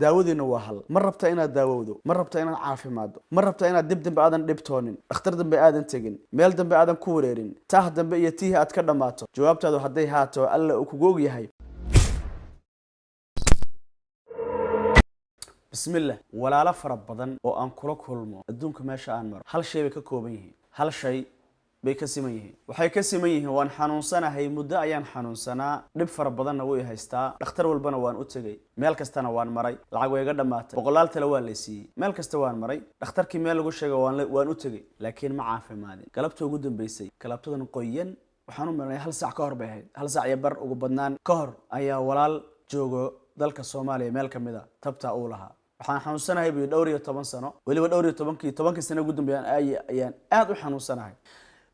داودينا وهل مرة بتاعنا داودو مرة بتاعنا عافي مادو مرة بتاعنا دب بآدم دبتونين اختر دب بآدم تجين ميل دب بآدم كوريرين تاه دب بيتيه أتكلم ماتو جوابت هذا هدي هاتو ألا وكوجي هاي بسم الله ولا لا فرب بدن وأن كلك هالمو الدنك ما شاء مر هل شيء بككوبيه هل شيء بكسميه وحي كسميه وان حنون سنة هي مدة أيام حنون سنة نب فرب بدن ويه هيستا اختر والبنا وان أتجي ميل كستنا وان مري العقوة يقدر مات بقولال تلوان لسي ميل كستوان مري اختر كميل لقوش وان أتجي لكن ما عارف مادي قلبته قدام بيسي قلبته نقيين وحنون من هل ساعة كهر بهاي هل ساعة يبر وقبضنان كهر أيا ولال جوجو ذلك الصومالي ميل كمدا تبتأ أولها waxaan xanuunsanahay bii dhowr iyo 10 sano waliba dhowr iyo 10 sano ugu dambeeyaan ayaan aad u xanuunsanahay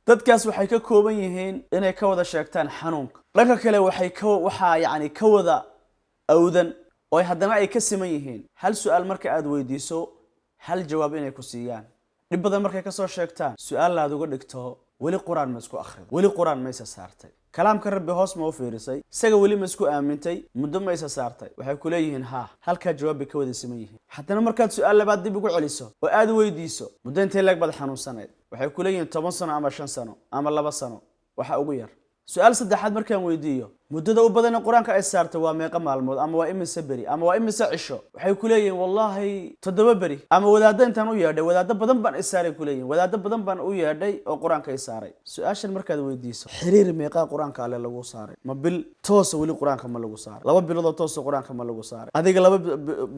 dadkaas waxay ka kooban yihiin inay ka wada sheegtaan xanuunka dhanka kale waxa yaani ka wada awdan oo haddana ay ka siman yihiin hal su'aal marka aad weydiiso hal jawaab inay ku siiyaan dib badan markay ka soo sheegtaan su'aal aad uga dhigto wali quraan ma isku akhrido wali quraan ma isa saartay كلامك ربي هوس ما وفيرسي سجى ولي مسكو آمنتي مدة ما يسارتي وحيقول ليهن ها هل كجواب بكود اسميه حتى أنا مركز سؤال لبعض دي بيقول عليسو وآد ويديسو مدة أنت لك بعد حنون سنة وحيقول ليهن 8 سنة أما 10 سنة أما 2 سنة وحأغير سؤال صدق حد مركز ويديو مدة وبدأ القرآن كأسارته واميقا معلومات أما وإم سبري أما وإم سعشو وحيقول ليهن والله تدبري أما وذا دين تنو يردي وذا دبدن بان إساري كليهن وذا دبدن بان ويردي القرآن كأساري سؤال المركز ويديسو حرير ميقا قرآن كالله لغو صاري ما بال توس ولي قرآن كما لغو صاري لو بلود توس قرآن كما لغو صاري هذيك لو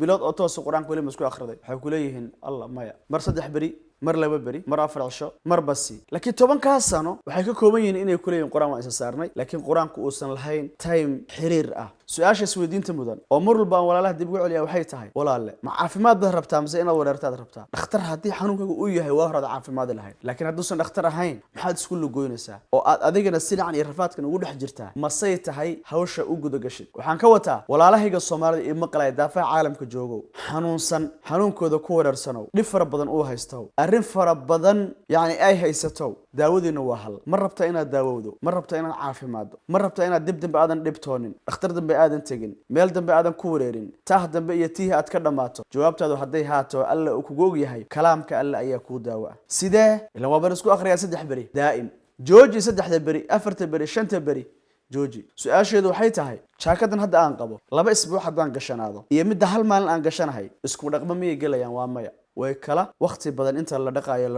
بلود توس قرآن كولي مسكو أخردي وحيقول ليهن الله مايا مرصد حبري مر لبا بري مر أفر عشاء مر بسي لكن طبعا كهسانو waxay ka kooban yihiin inay ku leeyihiin quraan waa isa saarnay laakiin quraanku uusan lahayn time xiriir ah su'aasha isweydiinta mudan oo mar walba walaalaha dib ugu celiya waxay tahay walaale ma caafimaad rabtaa mise inaad wareertaad rabtaa dhakhtar hadii xanuunkaagu uu yahay waa horada caafimaad lahayn laakiin haduusan dhakhtar ahayn maxaad isku lugoynaysaa oo aad adigana silacan iyo rafaadkan ugu dhex jirtaa ma say tahay hawsha u guda gashay waxaan ka wataa walaalahayga Soomaalida ee maqlay daafaca caalamka joogo xanuunsan xanuunkooda ku wareersanow dhib fara badan uu haysto arrin fara badan yaani ay haysato daawadiina waa hal mar rabta inaad daawowdo mar rabta inaad caafimaado mar rabta inaad dib aadan dhibtoonin dhakhtar dambe aadan tagin meel dambe aadan ku wareerin taah dambe iyo tiih aad ka dhamaato jawaabtaadu haday haato alla uu kugu og yahay kalaamka alla ayaa ku daawa sidee ila waa isku akhriyaa 3 bari daa'im jooji 3 bari 4 bari 5 bari jooji su'aasheedu waxay tahay jaakadan hadda aan qabo 2 isbuuc hadaan gashanaado iyo mid hal maalin aan gashanahay isku dhaqmo miyay galayaan waa maya way kala waqti badan inta la dhaqaayo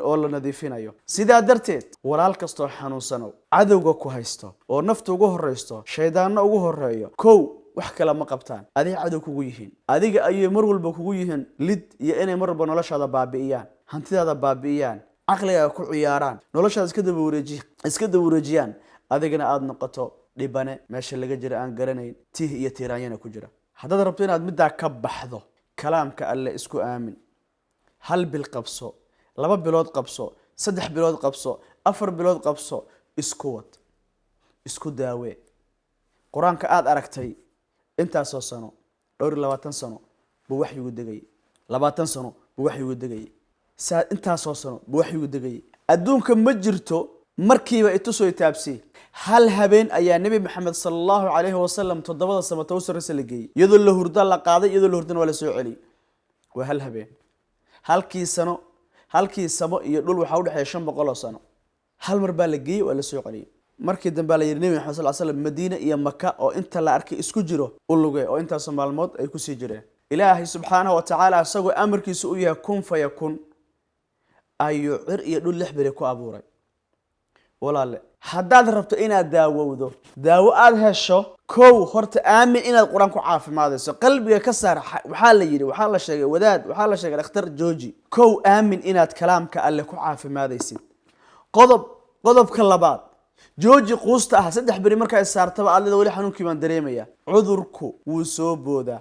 oo la nadiifinayo sidaa darteed walaal kasto xanuunsano cadawga ku haysto oo naftu ugu horeysto shaydaanna ugu horeeyo kow wax kala ma qabtaan adiga cadow kugu yihiin adiga ayay mar walba kugu yihiin lid iyo inay mar walba noloshaada baabi'iyaan hantidaada baabi'iyaan aqliga ku ciyaaraan noloshaada iska daba wareejiyaan adigana aad noqoto dhibane meesha laga jira aan garanayn tiih iyo tiiraanyana ku jira haddaad rabto inaad midda ka baxdo كلامك الله اسكو آمن هل بالقبصو 2 بلود قبصو 3 بلود قبصو 4 بلود قبصو اسكوت اسكو داوي قرآن كآد أركتي انت سنو دور 20 سنو بوحي ودقي 20 سنو بوحي ودقي انت سنو بوحي ودقي أدونك مجرتو مركيبة اتسو يتابسي هل هبين أيا نبي محمد صلى الله عليه وسلم تضبط السما توسر رسالة يدل له هردان لقاضي يدل له هردان ولا سوء علي وهل هبين هل كي سما يدل وحاول حيشان بقول سنة هل مربال لقي ولا سوء علي مركي دنبال يرنبي محمد صلى الله عليه وسلم مدينة يا مكة أو أنت لا أركي اسكو جرو قولوا أو أنت سمع الموت أي كسي جري إلهي سبحانه وتعالى سوى أمر كي سوء كن فيكون أي عرق يدل لحبر يكو أبوري ولا لا haddaad rabto inaad daawowdo daawo aad hesho kow horta aamin inaad quraanku caafimaadayso qalbiga ka saar waxa la yiri waxa la sheegay wadaad waxa la sheegay dhakhtar jooji kow aamin inaad kalaamka alle ku caafimaadaysid qodobka labaad jooji quusta ah 3 bari marka ay saartaba aad wali xanuunkii baan dareemaya cudurku wuu soo boodaa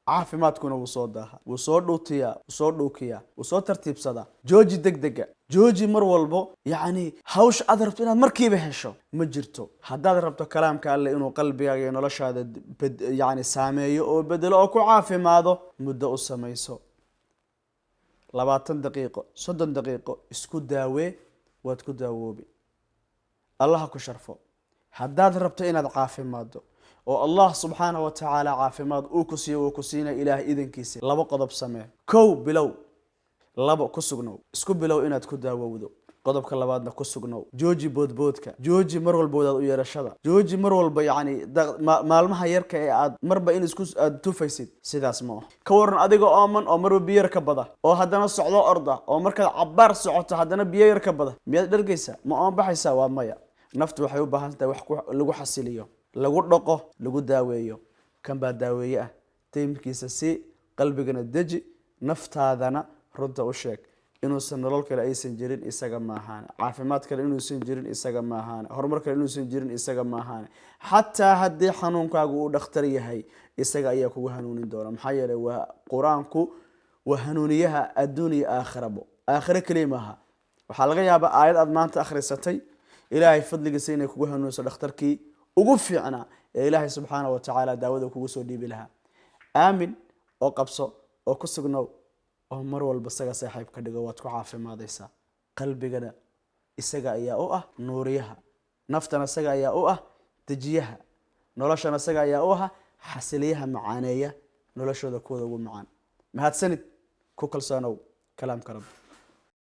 caafimaadkuna wuu soo daaha wuu soo dhuukiya wuu soo tartiibsada jooji degdega jooji mar walbo yaani hawsh aad rabto inaad markiiba hesho ma jirto haddaad rabto kalaamka alle inuu qalbigaaga iyo noloshaada yaani saameeyo oo bedelo oo ku caafimaado muddo u samayso 20 daqiiqo 30 daqiiqo isku daawee waad ku daawoobi Allah ku sharfo haddaad rabto inaad caafimaado oo Allah subxaanahu wa tacaala caafimaad uu ku siiyo uu ku siinay ilaahay idankiisa laba qodob samee kow bilow laba ku sugnow isku bilow inaad ku daawowdo qodobka labaadna ku sugnow jooji boodboodka jooji mar walba wadaad u yeerashada jooji mar walba yacni maalmaha yarka ee aad marba in isku aad tufaysid sidaas ma aha ka waran adiga ooman oo marba biyo yar ka bada oo haddana socdo orda oo markaad cabbaar socoto haddana biyo yar ka bada miyaad dhargaysaa ma oon baxaysaa waa maya naftu waxay u baahan tahay wax lagu xasiliyo lagu dhaqo lagu daaweeyo kan baa daaweeye ah taymkiisa si qalbigana deji naftaadana runta u sheeg inuusan nolol kale aysan jirin isaga ma ahaan caafimaad kale inuusan jirin isaga ma ahaan horumar kale inuusan jirin isaga ma ahaan xataa haddii xanuunkaagu uu dhakhtar yahay isaga ayaa kugu hanuunin doona maxaa yeelay waa qur-aanku waa hanuuniyaha adduun iyo aakhirabo aakhiro keliya maaha waxaa laga yaabaa aayad aad maanta akhrisatay ilaahay fadligiisa inay kugu hanuuniso dhakhtarkii ugu fiicnaa ee ilaahay subxaanahu wa tacaala daawada kugu soo dhiibi lahaa aamin oo qabso oo ku sugnow oo mar walba isaga saaxiib ka dhigo waad ku caafimaadaysaa qalbigana isaga ayaa u ah nuuriyaha naftana isaga ayaa u ah dejiyaha noloshana isaga ayaa u ah xasiliyaha macaaneeya noloshooda kuwada ugu macaan mahadsanid ku kalsoonow kalaamka rabbi